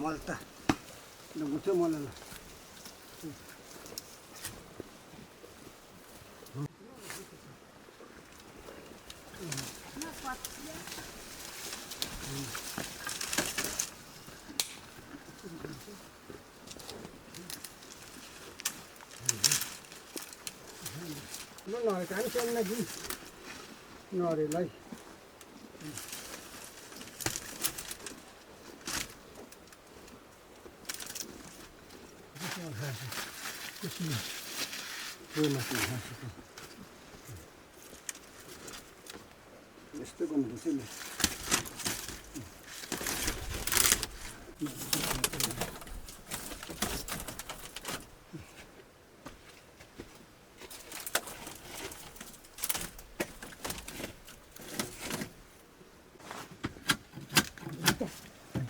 Malta, no mucho mola. No, no, cái xem này gì, nó để lấy. Esto como posible.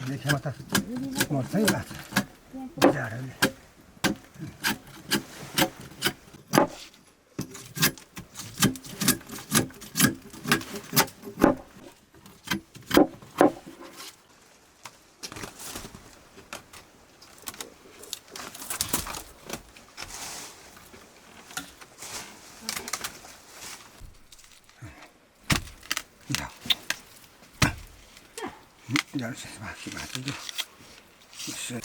Deja matar. Morcilla. Ya, ya no se va a girar yo. No sé.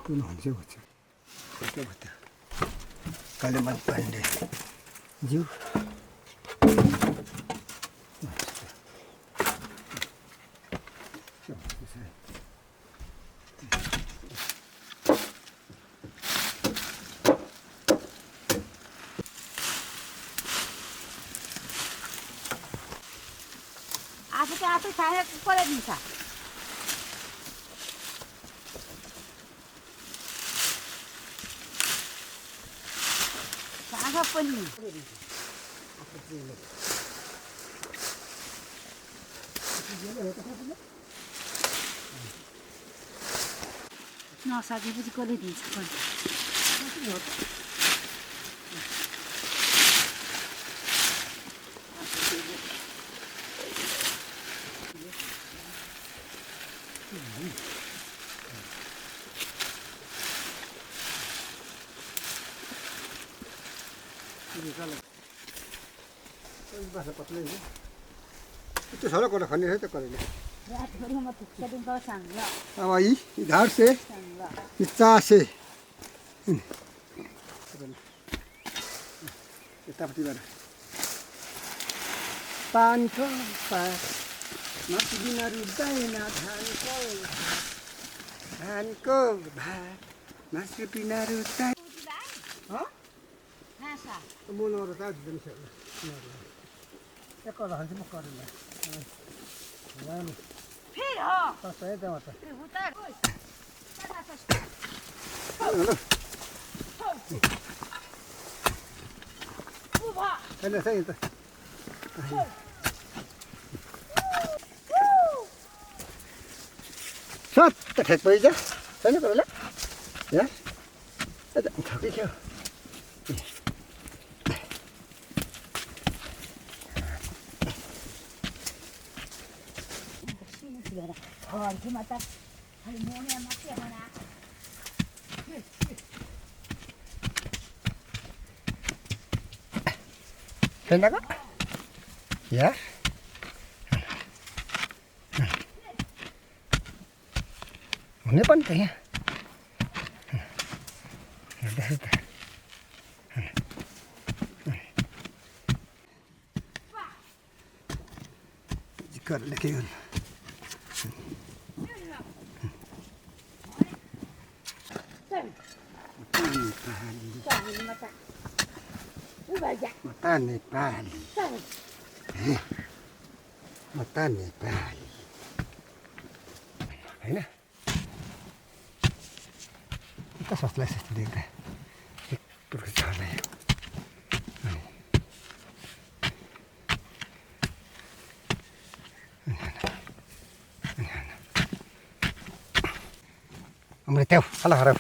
Tú no sé what. ¿Qué pasa? Kalimat pande. Ju. आफै खाएर कसले दिन्छ सागा पनि नसकेपछि कसले दिन्छ पनि Bahasa patla ini. Itu सारा कोड़ा खाने है तो करेंगे। रात भर हम तो कटिंग कर सांगला। अब आई इधर से इतना से इतना पति बार पान को पार masih binaru daina धान को भार masih binaru daina हाँ हाँसा मुनो र ताज दिन से एक और हंस मुकर ले यानी फिर हो तो सही तो मत उतार उभा कहने सही तो सब तो ठेक पड़ी जा सही नहीं करेला यार थकी क्यों और कि मत हरी मोने मत बना Kena ka? Ya. Ini pantai ya. Ada sudah. Jika lagi kan. Mata Nepal. Mata Nepal. Ini. Kita selesai sedikit. Terus jalan ya. Hombre, teo, a la jara.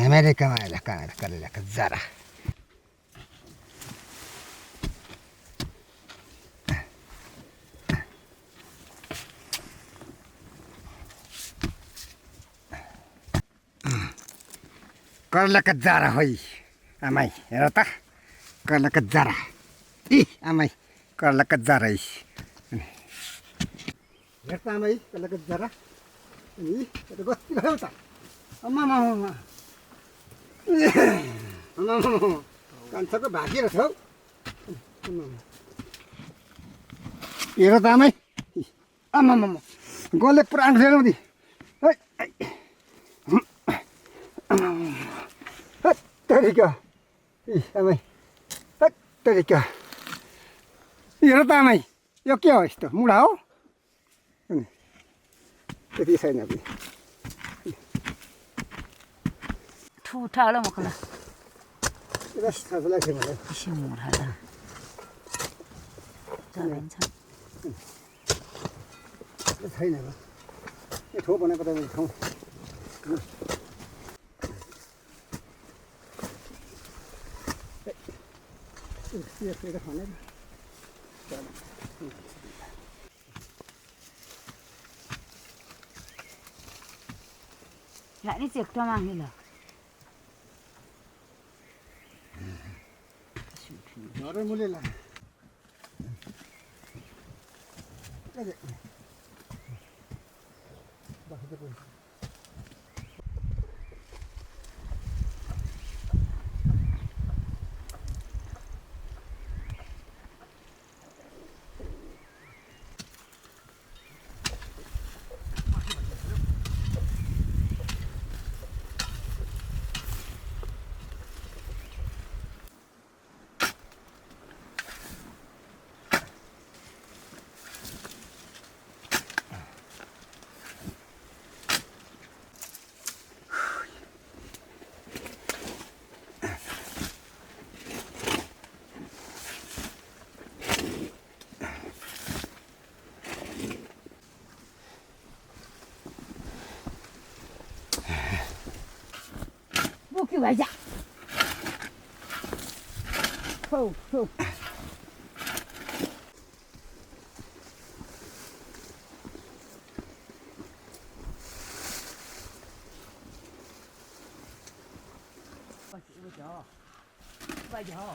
America ma la cara la zara. Karla ka zara hoy. Amai, hear ta? Karla ka zara. Amai, karla ka zara is. Hear ta amai, karla ka zara. Ito ko, ito ta. Mama. कान्छाको भागी रहेछ हौ हेर त आमै आमामा गोले पुरा फेरौँ नि तरिका आमै तरिका हेर त आमै यो के हो यस्तो मुढा हो त्यति छैन पनि ठुठालो मखला रस खासलाई थियो मलाई सिमुर हाल्दा चाहिन्छ छैन यो ठो बनाएको त ठाउँ यो खाने lại đi chụp cho mang đi là Rồi mua lên là cái bài dạ không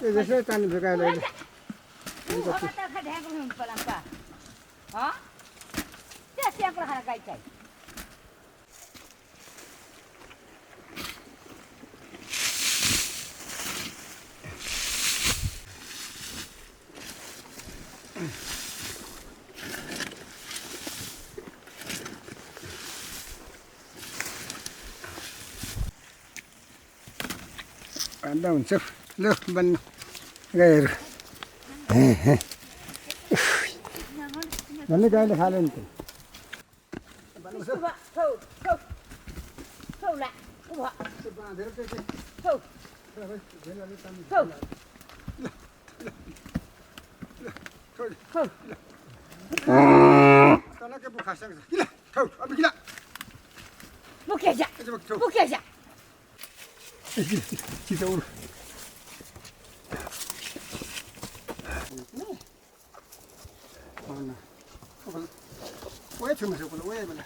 Cái sẽ tan được cái này. Họ ta khai thác cũng không phải làm cả. Hả? Thế xem có hàng cái. Anda हुन्छ ल बन्न गएर भन्ने गाईले खाले नि 지도로 왜 주면서 그래 왜 그래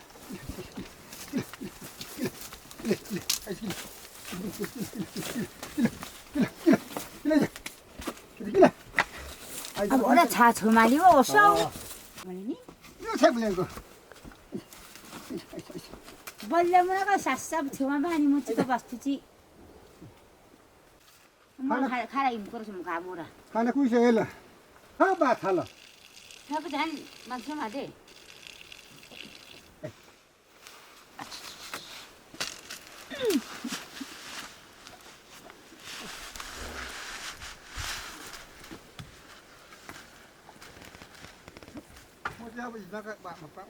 아 뭐라 자 저 많이 먹었어? 말니? 이거 해보자 이거 벌레문화가 싹싹 저만 많이 못 찍어봤지. 엄마 가라 입고 좀 가보라. 하나 구이셔 해라 하바 탈라 저거 한 만큼 하대. 뭐 잡아 이나가 막 빡빡